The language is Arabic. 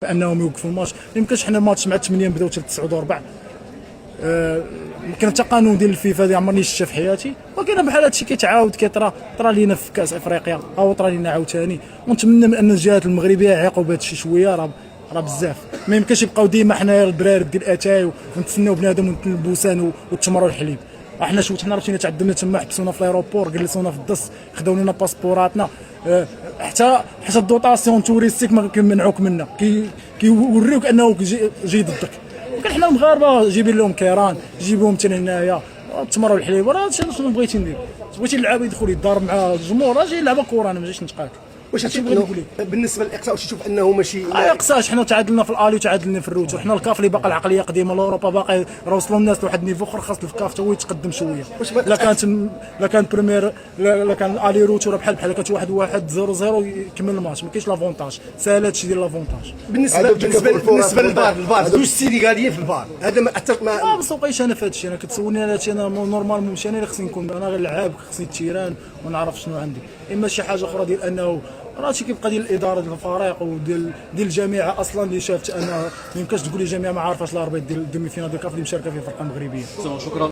انهم يوقفوا الماتش. ما يمكنش حنا الماتش مع 8 نبداو حتى 9 وربع. كان حتى قانون ديال الفيفا اللي عمرني شفته في حياتي، ولكن بحال هادشي كيتعاود كيطرا لينا في كاس افريقيا او طرا لينا عاوتاني. ونتمنى من ان الجهات المغربيه يعيقوا بهذا الشيء شويه، راه بزاف. ما يمكنش يبقاو ديما حنايا الدراري ديال اتاي ونتسناو بنادم ونلبوسان والتمر والحليب. حنا حنا مشينا تعذبنا تما، حبسونا في الايروبور، جلسونا في الدس، خداو لنا باسبوراتنا. حتى الدوطاسيون توريستيك ما كيمنعوك منها، كيوريوك انه جاي ضدك. ولكن حنا المغاربه جايبين لهم كيران، جيبوهم حتى هنايا التمر والحليب. راه شنو بغيتي ندير؟ بغيتي اللعاب يدخل يتضارب مع الجمهور، راه جاي يلعب كره، انا ما جايش نتقاتل. واش بالنسبه للاقصاء واش تشوف انه ماشي اقصاش؟ حنا تعادلنا في الالي وتعادلنا في الروتو. حنا الكاف اللي باقي العقليه قديمه، لاوروبا باقي راه وصلوا الناس لواحد النيفو اخر، خاص الكاف حتى هو يتقدم شويه. لا كانت بريمير، لا كان الالي روتو راه بحال كانت 1-1 0-0 يكمل الماتش، ما كاينش لافونتاج. ساهل هادشي ديال لافونتاج. بالنسبه للفار زوج السينيغاليين في الفار، هذا ما اتفق مع ما بسوقيش انا في هادشي. انا كتسولني على هادشي، انا نورمال ماشي انا اللي خصني نكون، انا غير لعاب، خصني التيران ونعرف شنو عندي. اما شي حاجه اخرى ديال انه راه هادشي كيبقى ديال الاداره ديال الفريق وديال الجامعه اصلا، اللي شافت انا ما يمكنش تقول لي جامعه ما عارفاش الاربيط ديال الدومي فينال ديال الكاف اللي مشاركه فيه فرقه مغربيه. شكرا.